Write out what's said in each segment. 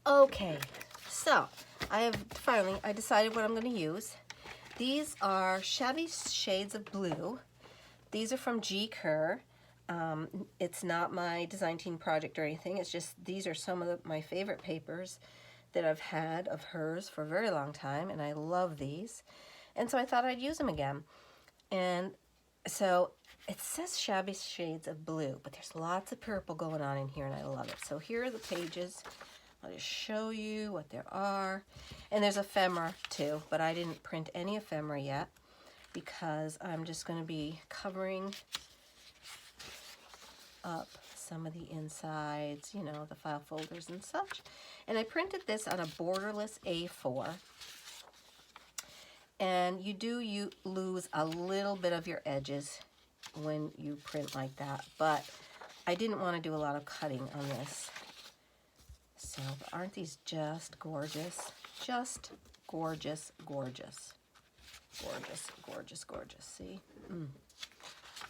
Okay, so I decided what I'm going to use. These are Shabby shades of blue. These are from Kerr. It's not my design team project or anything. It's just these are some of my favorite papers that I've had of hers for a very long time, and I love these. And so I thought I'd use them again. And so it says Shabby shades of blue, but there's lots of purple going on in here, and I love it. So here are the pages. I'll just show you what there are. And there's ephemera too, but I didn't print any ephemera yet because I'm just going to be covering up some of the insides, you know, the file folders and such. And I printed this on a borderless A4. And you lose a little bit of your edges when you print like that, but I didn't want to do a lot of cutting on this. So, aren't these just gorgeous? Just gorgeous, gorgeous. Gorgeous, gorgeous, gorgeous. See?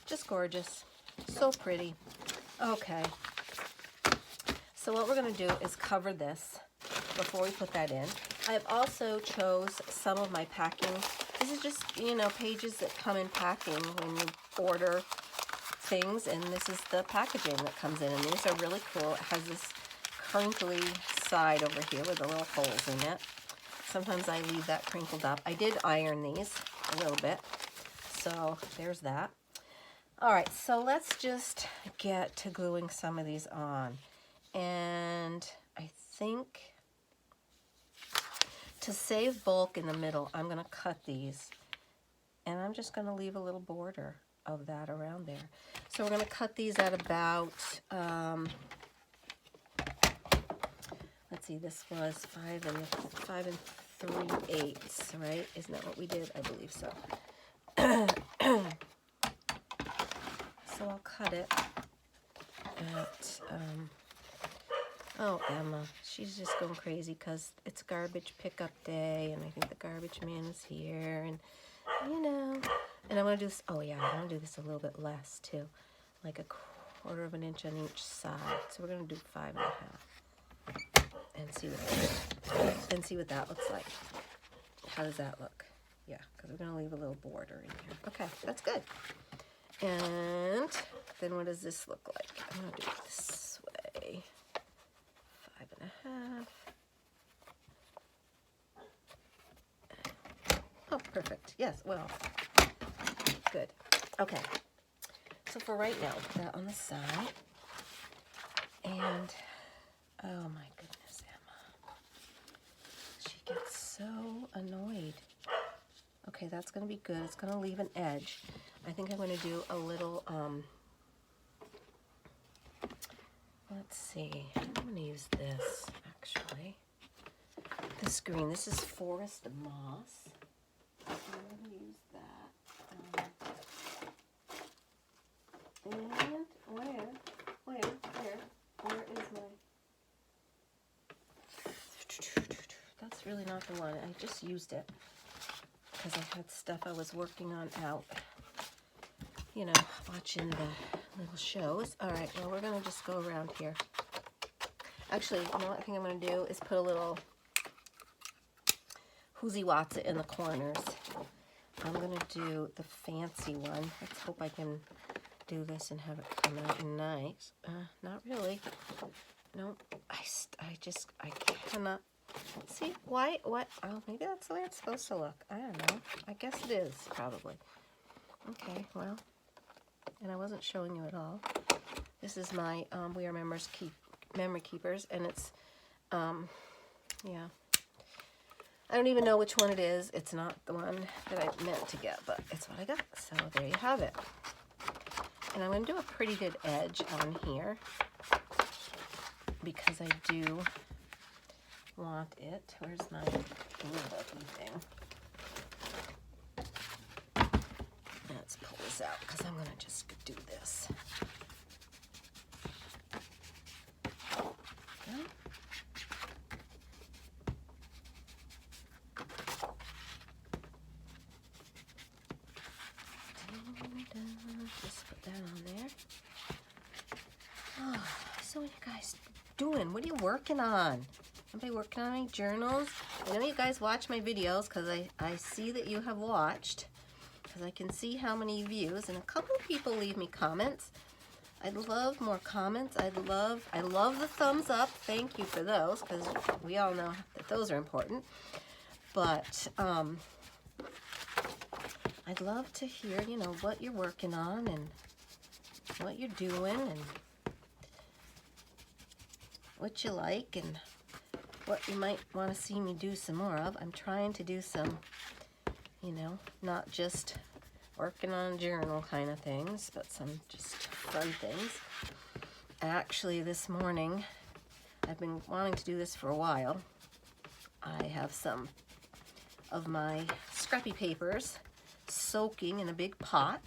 Just gorgeous. So pretty. Okay. So what we're going to do is cover this before we put that in. I have also chose some of my packing. This is just, you know, pages that come in packing when you order things, and this is the packaging that comes in, and these are really cool. It has this crinkly side over here with the little holes in it. Sometimes I leave that crinkled up. I did iron these a little bit, so there's that. All right, so let's just get to gluing some of these on. And I think to save bulk in the middle, I'm going to cut these, and I'm just going to leave a little border of that around there. So we're going to cut these at about, let's see, this was 5 3/8, right? Isn't that what we did? I believe so. So I'll cut it at, oh, Emma, she's just going crazy because it's garbage pickup day, and I think the garbage man is here, and, you know, and I'm going to do this, oh yeah, I'm going to do this a little bit less, too, like 1/4 of an inch on each side. So we're going to do 5 1/2, and see what that looks like. How does that look? Yeah, because we're going to leave a little border in here. Okay, that's good. And then what does this look like? I'm going to do it this way. 5 1/2. Oh, perfect. Yes, well, good. Okay. So for right now, put that on the side. And, oh my goodness, Emma. She gets so annoyed. Okay, that's going to be good. It's going to leave an edge. I think I'm going to do a little, let's see. I'm going to use this, actually. This green. This is Forest Moss. I'm going to use that. And where is my... That's really not the one. I just used it because I had stuff I was working on out, you know, watching the little shows. All right, well, we're going to just go around here. Actually, you know what I think I'm going to do is put a little Whoozy Watts in the corners. I'm going to do the fancy one. Let's hope I can do this and have it come out nice. Not really. Nope. I cannot. See, why, what? Oh, maybe that's the way it's supposed to look. I don't know. I guess it is, probably. Okay, well, and I wasn't showing you at all. This is my We Are Memory Keepers, and it's, yeah. I don't even know which one it is. It's not the one that I meant to get, but it's what I got. So there you have it. And I'm going to do a pretty good edge on here because I do want it. Where's my glue button thing? Let's pull this out because I'm going to just do this. Okay. Just put that on there. Oh, so what are you guys doing? What are you working on? Anybody working on any journals? I know you guys watch my videos because I see that you have watched, because I can see how many views, and a couple of people leave me comments. I'd love more comments. I love the thumbs up. Thank you for those, because we all know that those are important. But I'd love to hear, you know, what you're working on and what you're doing and what you like and what you might want to see me do some more of. I'm trying to do some, you know, not just working on journal kind of things, but some just fun things. Actually, this morning, I've been wanting to do this for a while. I have some of my scrappy papers soaking in a big pot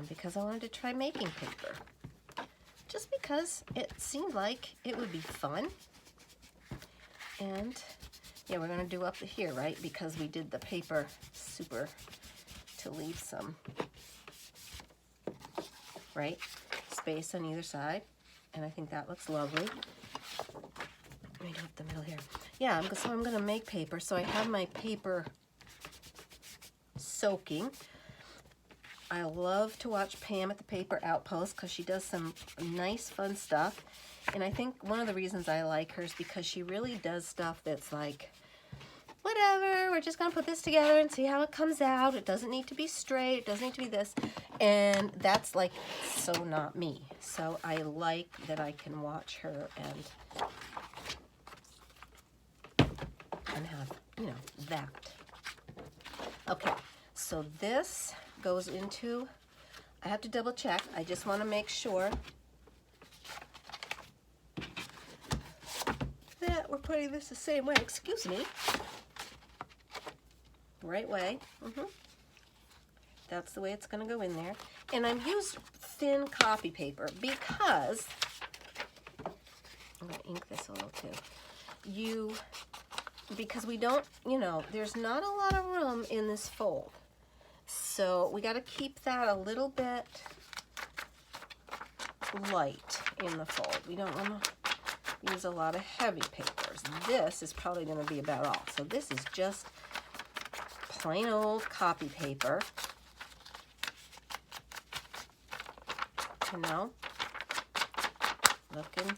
because I wanted to try making paper. Just because it seemed like it would be fun. And yeah, we're gonna do up to here, right? Because we did the paper super to leave some, right? Space on either side. And I think that looks lovely. Let me do up the middle here. Yeah, so I'm gonna make paper. So I have my paper soaking. I love to watch Pam at the Paper Outpost because she does some nice, fun stuff. And I think one of the reasons I like her is because she really does stuff that's like, whatever, we're just going to put this together and see how it comes out. It doesn't need to be straight. It doesn't need to be this. And that's like so not me. So I like that I can watch her and have, you know, that. Okay, so this goes into, I have to double check. I just want to make sure that we're putting this the same way. Excuse me. Right way. That's the way it's going to go in there. And I've used thin copy paper because, I'm going to ink this a little too. Because we don't, you know, there's not a lot of room in this fold. So we got to keep that a little bit light in the fold. We don't want to use a lot of heavy papers. This is probably going to be about all. So this is just plain old copy paper. You know, looking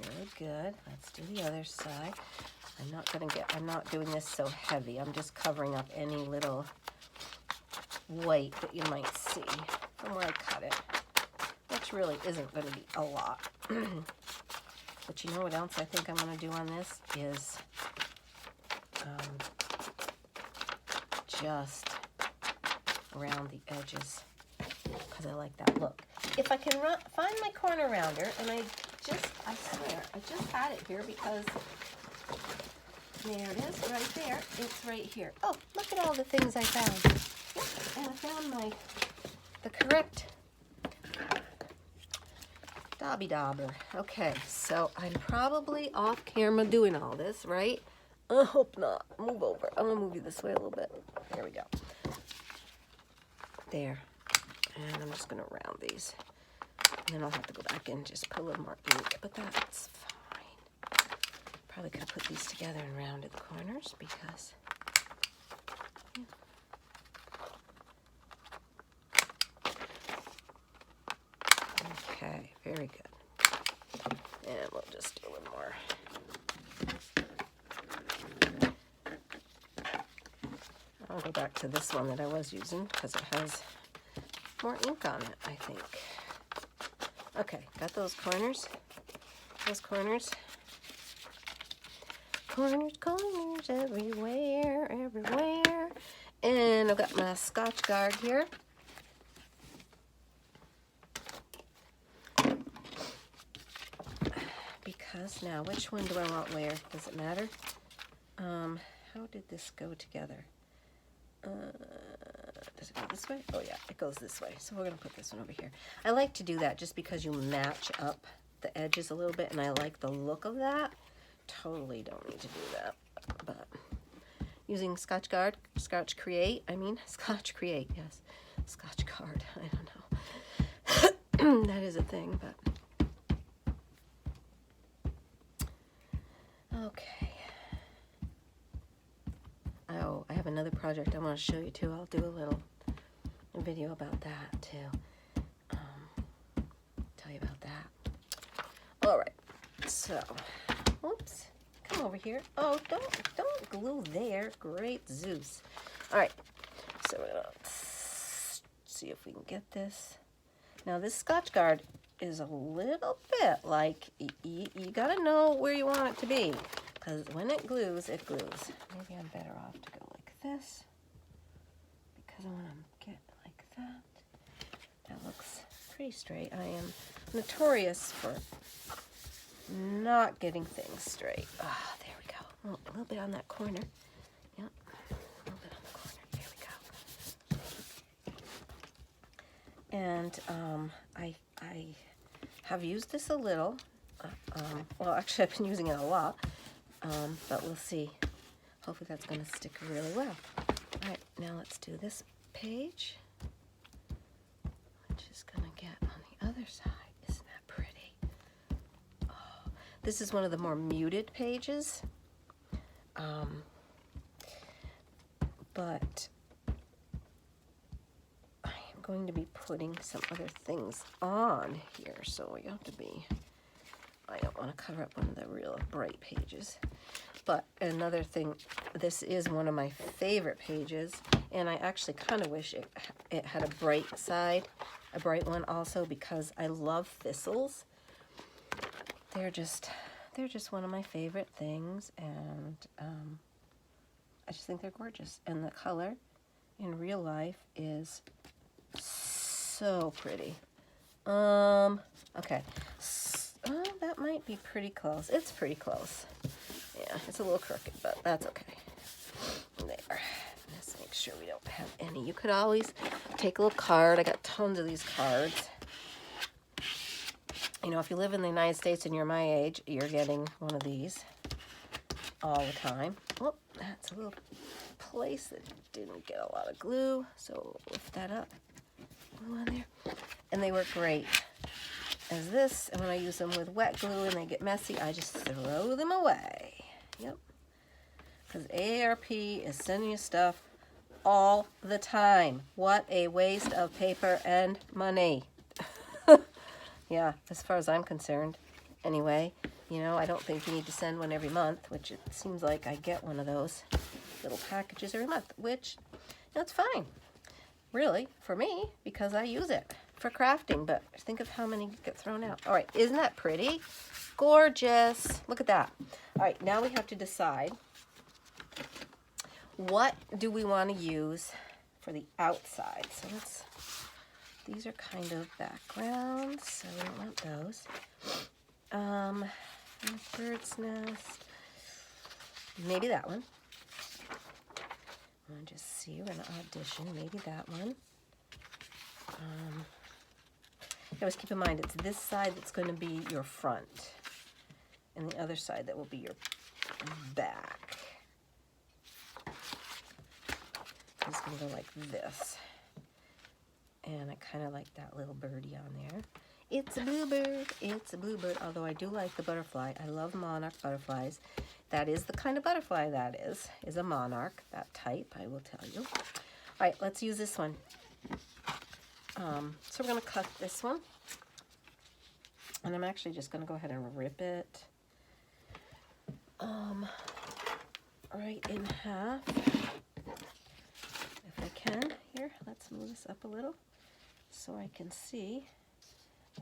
really good. Let's do the other side. I'm not doing this so heavy. I'm just covering up any little white that you might see from where I cut it, which really isn't going to be a lot. But you know what else I think I'm going to do on this is just around the edges because I like that look. If I can find my corner rounder, and I swear, I just had it here because there it is, right there. It's right here. Oh, look at all the things I found. Yep, and I found the correct Dobby Dauber. Okay, so I'm probably off camera doing all this, right? I hope not. Move over. I'm gonna move you this way a little bit. There we go. There. And I'm just gonna round these. And then I'll have to go back and just put a little more ink, but that's fine. Probably could have put these together and rounded the corners because, yeah. Okay, very good. And we'll just do a little more. I'll go back to this one that I was using because it has more ink on it, I think. Okay, got those corners. Those corners. Corners, corners, everywhere, everywhere. And I've got my Scotch Guard here. Because now, which one do I want where? Does it matter? How did this go together? Does it go this way? Oh yeah, it goes this way. So we're going to put this one over here. I like to do that just because you match up the edges a little bit, and I like the look of that. Totally don't need to do that. But using Scotch Guard, Scotch Create, yes. Scotch Guard, I don't know. That is a thing, but Okay. Oh, I have another project I want to show you too. I'll do a little video about that too. Tell you about that. All right. So, whoops. Come over here. Oh, don't glue there. Great Zeus. All right. So we're gonna see if we can get this. Now this Scotch Guard is a little bit like you gotta know where you want it to be, because when it glues, it glues. Maybe I'm better off to go like this, because I want to get like that. That looks pretty straight. I am notorious for not getting things straight. Ah, there we go. Oh, a little bit on that corner. Yep, a little bit on the corner. There we go. And I have used this a little. Well, actually, I've been using it a lot. But we'll see. Hopefully that's going to stick really well. All right, now let's do this page, which is going to get on the other side. Isn't that pretty? Oh, this is one of the more muted pages. But I am going to be putting some other things on here, so we have to be, I don't want to cover up one of the real bright pages. But another thing, this is one of my favorite pages, and I actually kind of wish it had a bright side, a bright one also, because I love thistles. They're just one of my favorite things, and I just think they're gorgeous. And the color in real life is so pretty. Okay. Oh, that might be pretty close. It's pretty close. Yeah, it's a little crooked, but that's okay. There. Let's make sure we don't have any. You could always take a little card. I got tons of these cards. You know, if you live in the United States and you're my age, you're getting one of these all the time. Oh, that's a little place that didn't get a lot of glue, so lift that up. Glue on there. And they work great as this, and when I use them with wet glue and they get messy, I just throw them away. Yep. Because AARP is sending you stuff all the time. What a waste of paper and money. Yeah, as far as I'm concerned. Anyway, you know, I don't think you need to send one every month, which it seems like I get one of those little packages every month, which, that's fine. Really, for me, because I use it for crafting, but think of how many get thrown out. All right, isn't that pretty? Gorgeous. Look at that. All right, now we have to decide, what do we want to use for the outside? So these are kind of backgrounds, so we don't want those. Bird's nest. Maybe that one. I'm gonna just see, we're gonna audition, maybe that one. Always keep in mind, it's this side that's going to be your front, and the other side that will be your back. It's going to go like this. And I kind of like that little birdie on there. It's a bluebird, it's a bluebird, although I do like the butterfly. I love monarch butterflies. That is the kind of butterfly that is a monarch, that type, I will tell you. All right, let's use this one. So we're going to cut this one, and I'm actually just going to go ahead and rip it right in half, if I can. Here, let's move this up a little so I can see.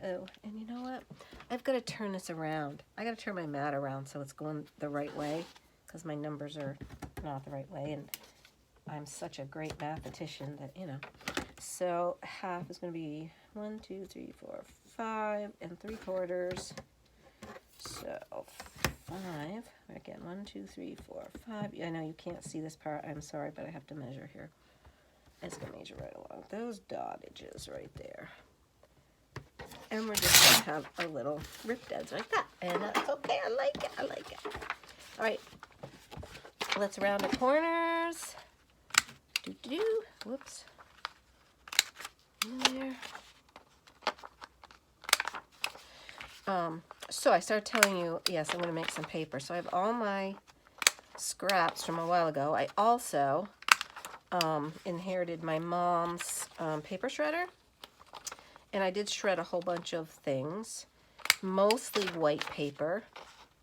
Oh, and you know what? I've got to turn this around. I got to turn my mat around so it's going the right way, because my numbers are not the right way, and I'm such a great mathematician that, you know. So half is going to be 1, 2, 3, 4, 5 3/4. So 5. Again, 1, 2, 3, 4, 5. I know you can't see this part. I'm sorry, but I have to measure here. It's going to measure right along those dotages right there. And we're just going to have a little ripped edge like that. And that's okay. I like it. I like it. All right. Let's round the corners. Do-do-do. Whoops. In there. So I started telling you, yes, I'm going to make some paper. So I have all my scraps from a while ago. I also inherited my mom's paper shredder. And I did shred a whole bunch of things, mostly white paper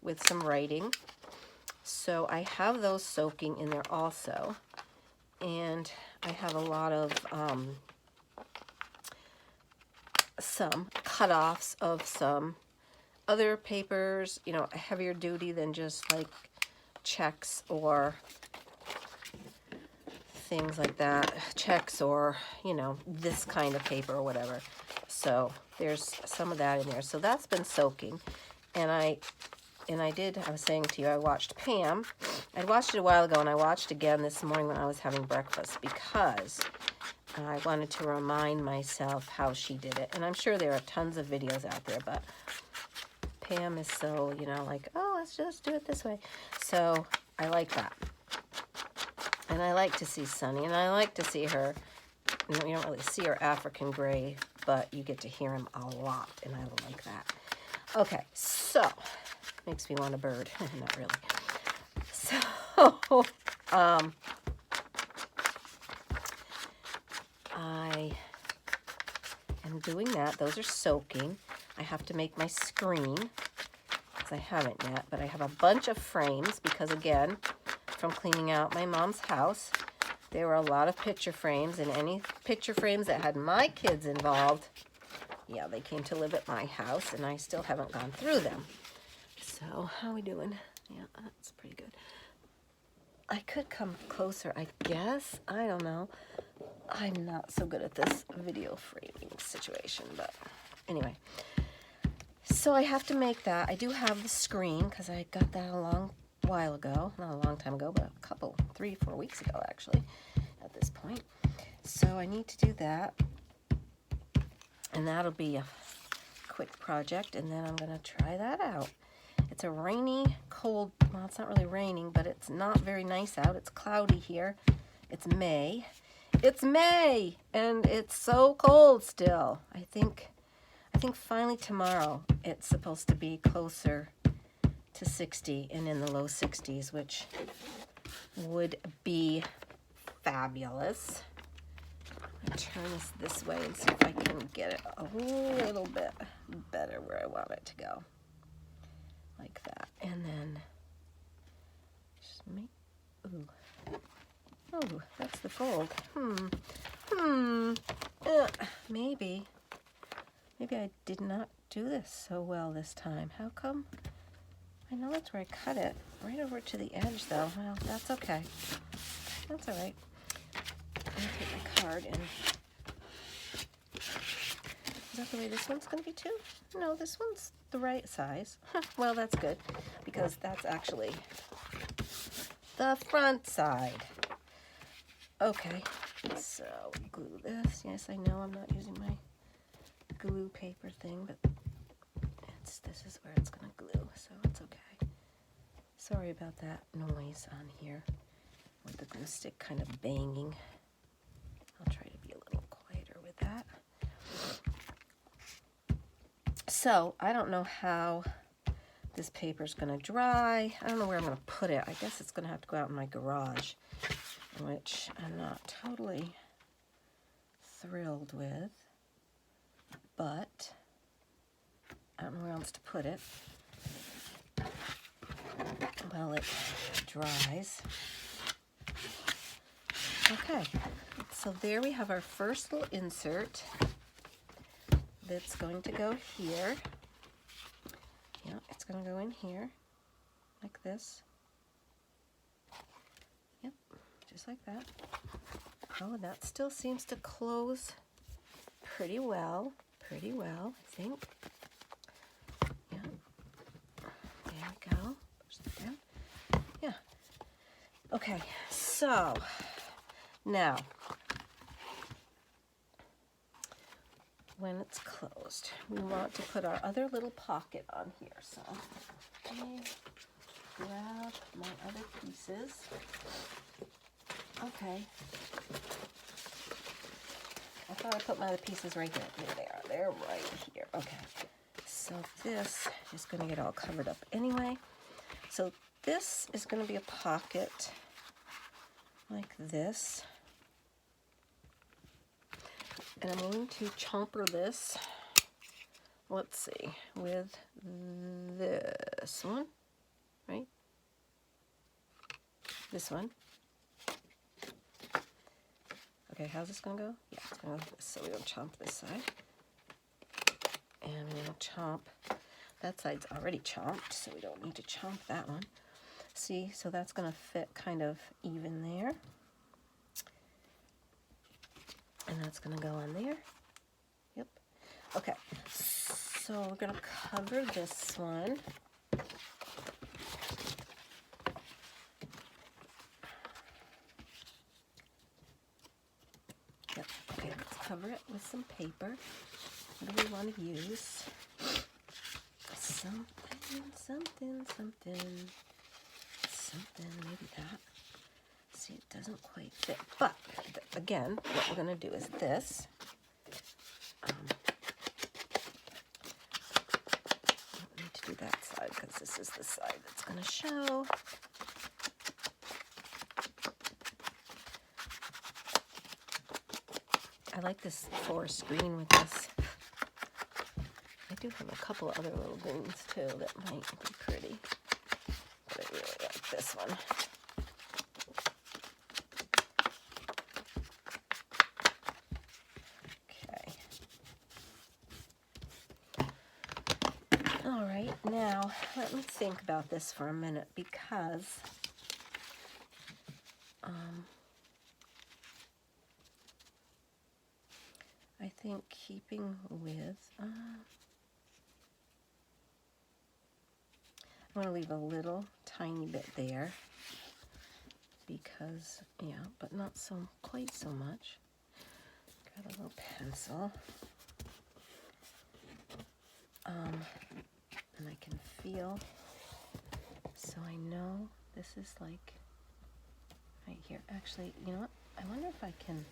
with some writing. So I have those soaking in there also. And I have a lot of some cut-offs of some other papers, you know, heavier duty than just like checks or things like that. Checks or, you know, this kind of paper or whatever. So there's some of that in there. So that's been soaking. And I was saying to you, I watched Pam. I'd watched it a while ago, and I watched again this morning when I was having breakfast because I wanted to remind myself how she did it. And I'm sure there are tons of videos out there, but Pam is so, you know, like, oh, let's just do it this way. So I like that. And I like to see Sunny, and I like to see her. You know, you don't really see her African gray, but you get to hear him a lot, and I like that. Okay, so makes me want a bird. Not really. So, I am doing that. Those are soaking. I have to make my screen, because I haven't yet, but I have a bunch of frames, because again, from cleaning out my mom's house, there were a lot of picture frames, and any picture frames that had my kids involved, yeah, they came to live at my house, and I still haven't gone through them. So, how are we doing? Yeah, that's pretty good. I could come closer, I guess. I don't know. I'm not so good at this video framing situation, but anyway. So I have to make that. I do have the screen, because I got that a long while ago. Not a long time ago, but a couple, 3-4 weeks ago, actually, at this point. So I need to do that. And that'll be a quick project, and then I'm going to try that out. It's a rainy, cold, well, it's not really raining, but it's not very nice out. It's cloudy here. It's May. It's May, and it's so cold still. I think finally tomorrow it's supposed to be closer to 60 and in the low 60s, which would be fabulous. I'm going to turn this way and see if I can get it a little bit better where I want it to go. Like that. And then just make, ooh. Oh, that's the fold. Maybe I did not do this so well this time. How come? I know that's where I cut it. Right over to the edge, though. Well, that's okay. That's all right. I'm going to take my card and... Is that the way this one's going to be, too? No, this one's the right size. Well, that's good, because that's actually the front side. Okay, so glue this. Yes, I know I'm not using my glue paper thing, but this is where it's going to glue, so it's okay. Sorry about that noise on here with the glue stick kind of banging. I'll try to be a little quieter with that. So, I don't know how this paper's going to dry. I don't know where I'm going to put it. I guess it's going to have to go out in my garage, which I'm not totally thrilled with, but I don't know where else to put it while it dries. Okay, so there we have our first little insert that's going to go here. Yeah, it's going to go in here like this. Yep, just like that. Oh, that still seems to close pretty well, I think. Yeah, there we go. Push that down. Yeah. Okay, so now, when it's closed, we want to put our other little pocket on here. So let me grab my other pieces. Okay. I thought I put my other pieces right here. Here they are. They're right here. Okay. So this is going to get all covered up anyway. So this is going to be a pocket like this. And I'm going to chomper this, let's see, with this one, right? This one. Okay, how's this going to go? Yeah, it's going to go like this. So we're going to chomp this side. And we're going to chomp. That side's already chomped, so we don't need to chomp that one. See, so that's going to fit kind of even there. And that's going to go on there. Yep. Okay, so we're going to cover this one. Yep. Okay, let's cover it with some paper. What do we want to use? Something, maybe that. See, it doesn't quite fit. But, again, what we're going to do is this. I don't need to do that side because this is the side that's going to show. I like this forest green with this. I do have a couple other little greens too that might be pretty, but I really like this one. Okay. All right, now let me think about this for a minute because I think keeping with I'm going to leave a little tiny bit there because, yeah, but not quite so much. Got a little pencil. And I can feel, so I know this is like right here. Actually, you know what? I wonder if I can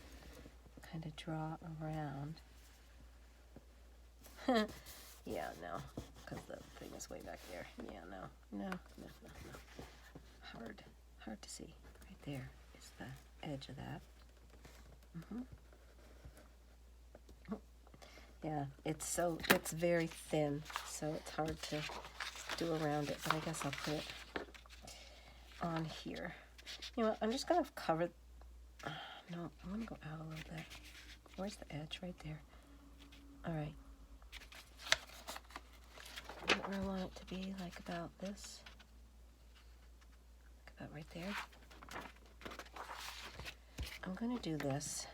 kind of draw around. Yeah, no. Because the thing is way back there. Yeah, no. Hard to see. Right there is the edge of that. Yeah, it's very thin, so it's hard to do around it, but I guess I'll put it on here. You know what, I'm just going to cover, no, I'm going to go out a little bit. Where's the edge? Right there. All right. I don't really want it to be like about this. Like about right there. I'm going to do this.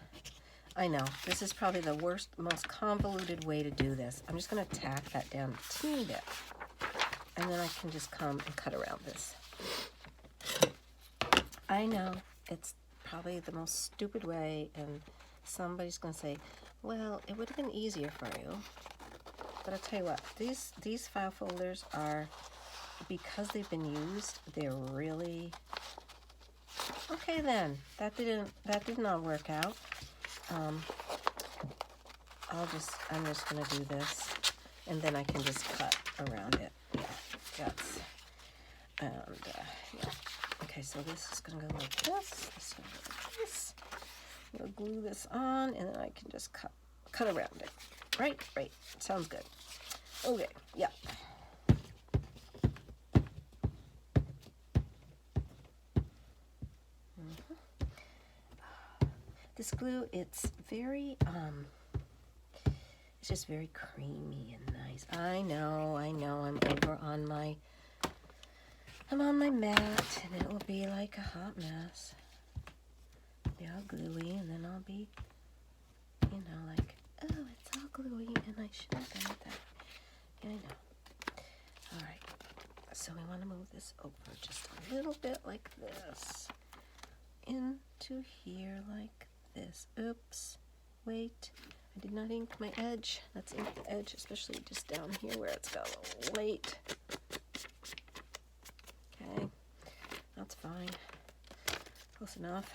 I know, this is probably the worst, most convoluted way to do this. I'm just going to tack that down a teeny bit. And then I can just come and cut around this. I know, it's probably the most stupid way, and somebody's going to say, well, it would have been easier for you. But I'll tell you what, these file folders are, because they've been used, they're really... Okay then, that did not work out. I'm just gonna do this, and then I can just cut around it. Yeah, yeah. Okay, so this is gonna go like this. This is gonna go like this. I'm gonna glue this on, and then I can just cut around it. Right. Sounds good. Okay. Yeah. This glue, it's very, it's just very creamy and nice. I know, I'm on my mat, and it will be like a hot mess. Be all gluey, and then I'll be, you know, like, oh, it's all gluey, and I should have done that. Yeah, I know. All right, so we want to move this over just a little bit like this, into here like this. Oops, wait, I did not ink my edge. Let's ink the edge, especially just down here where it's got a little weight. Okay, that's fine, close enough.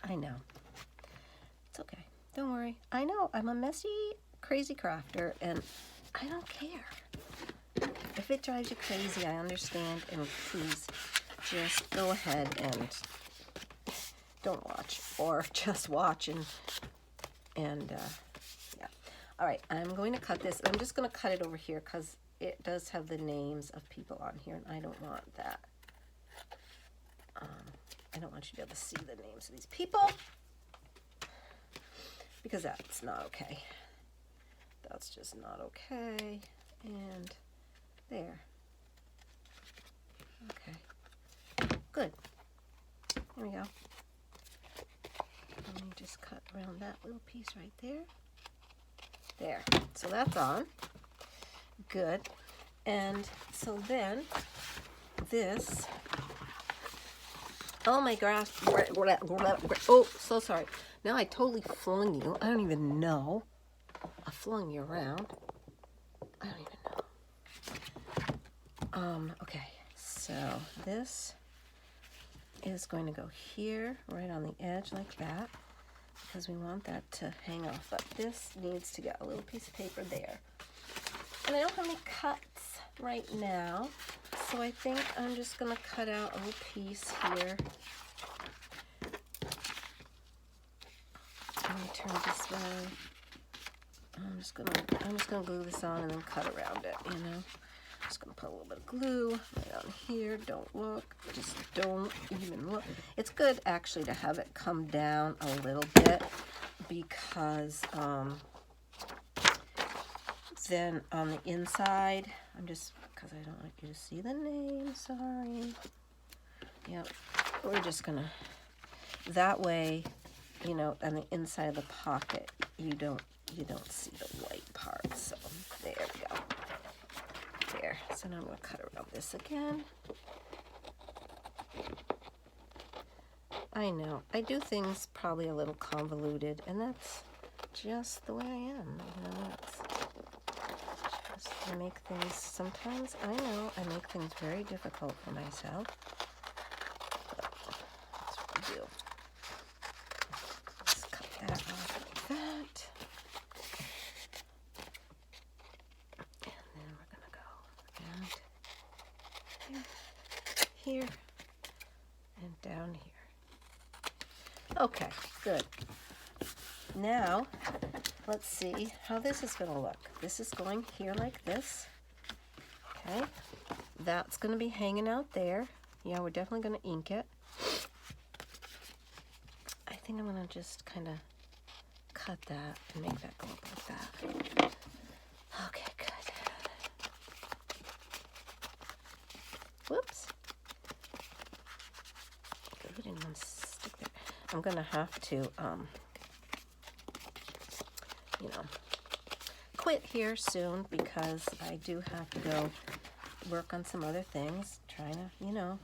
I know, it's okay, Don't worry. I know I'm a messy, crazy crafter, and I don't care. If it drives you crazy, I understand, and please just go ahead and don't watch, or just watch and yeah. All right, I'm going to cut this. I'm just going to cut it over here because it does have the names of people on here, and I don't want that. I don't want you to be able to see the names of these people because that's not okay. That's just not okay. And there. Okay. Good. There we go. Let me just cut around that little piece right there. There. So that's on. Good. And so then this, oh my gosh. Oh, so sorry. Now I totally flung you. I don't even know. I flung you around. I don't even know. Okay. So this is going to go here, right on the edge like that, because we want that to hang off. But this needs to get a little piece of paper there. And I don't have any cuts right now, so I think I'm just going to cut out a little piece here. Let me turn this way. I'm just gonna glue this on and then cut around it, you know. Just gonna put a little bit of glue right on here. Don't look. Just don't even look. It's good actually to have it come down a little bit because then on the inside, because I don't want you to see the name, sorry. Yep, we're just gonna, that way, you know, on the inside of the pocket, you don't see the white part. So there we go. There. So now I'm going to cut around this again. I know. I do things probably a little convoluted, and that's just the way I am. You know, it's just, I make things, sometimes, I know, I make things very difficult for myself. But that's what we do. Let's cut that off like that. Here and down here. Okay, good. Now, let's see how this is going to look. This is going here like this. Okay, that's going to be hanging out there. Yeah, we're definitely going to ink it. I think I'm going to just kind of cut that and make that go up like that. Okay, good. Whoops. It didn't want to stick there. I'm going to have to, you know, quit here soon because I do have to go work on some other things. Trying to, you know,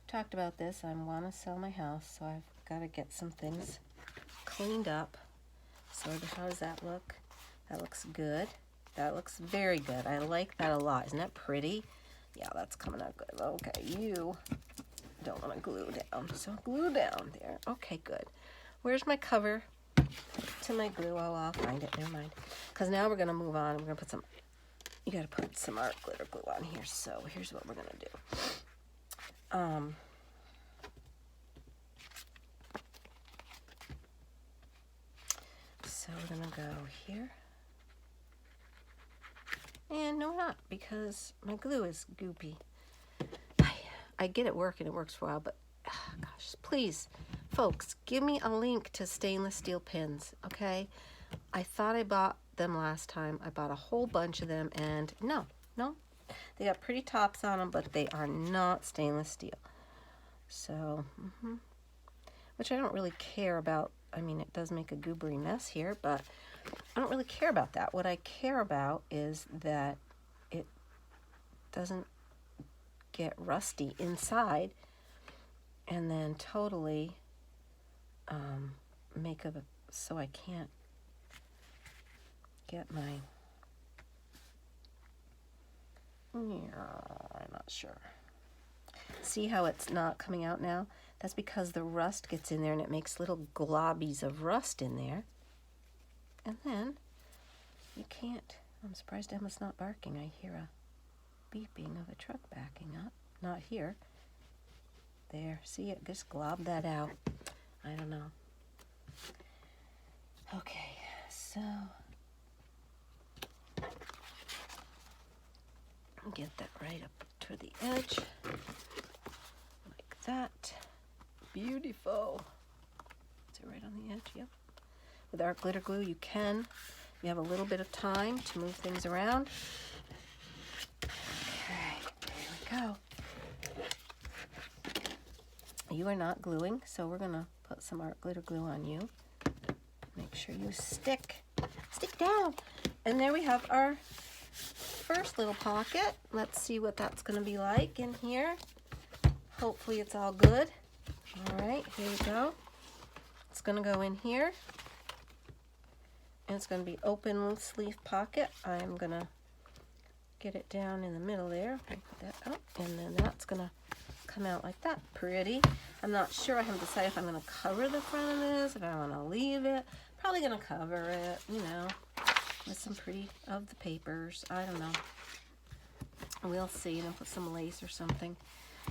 talked about this. I want to sell my house, so I've got to get some things cleaned up. So how does that look? That looks good. That looks very good. I like that a lot. Isn't that pretty? Yeah, that's coming out good. Okay, you don't want to glue down, so glue down there. Okay, good. Where's my cover to my glue? Oh, I'll find it. Never mind. Because now we're going to move on. We're going to put some, you got to put some art glitter glue on here. So here's what we're going to do. So we're going to go here. And no, not, because my glue is goopy. I get it working, it works for a while, but gosh, please, folks, give me a link to stainless steel pins, okay? I thought I bought them last time. I bought a whole bunch of them, and no, they got pretty tops on them, but they are not stainless steel. So, which I don't really care about. I mean, it does make a goobery mess here, but I don't really care about that. What I care about is that it doesn't get rusty inside and then totally make a, so I can't get my, I'm not sure. See how it's not coming out now? That's because the rust gets in there and it makes little globbies of rust in there. And then you can't, I'm surprised Emma's not barking. I hear a beeping of a truck backing up. Not here. There, see it, just glob that out. I don't know. Okay, so get that right up to the edge, like that. Beautiful. Is it right on the edge? Yep. With our glitter glue, you have a little bit of time to move things around. Okay, there we go. You are not gluing, so we're gonna put some art glitter glue on you. Make sure you stick down. And there we have our first little pocket. Let's see what that's gonna be like in here. Hopefully it's all good. All right, here we go. It's gonna go in here. And it's gonna be open sleeve pocket. I'm gonna get it down in the middle there. Put that up, and then that's gonna come out like that. Pretty. I'm not sure. I haven't decided if I'm going to cover the front of this, if I want to leave it. Probably going to cover it, you know, with some pretty of the papers. I don't know. We'll see. And put some lace or something.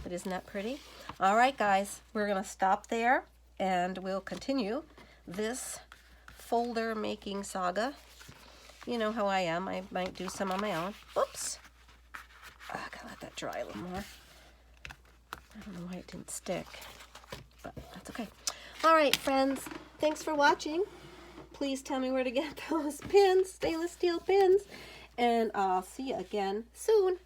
But isn't that pretty? All right, guys. We're going to stop there, and we'll continue this folder making saga. You know how I am. I might do some on my own. Oops. I gotta let that dry a little more. I don't know why it didn't stick, but that's okay. All right, friends, thanks for watching. Please tell me where to get those pins, stainless steel pins, and I'll see you again soon.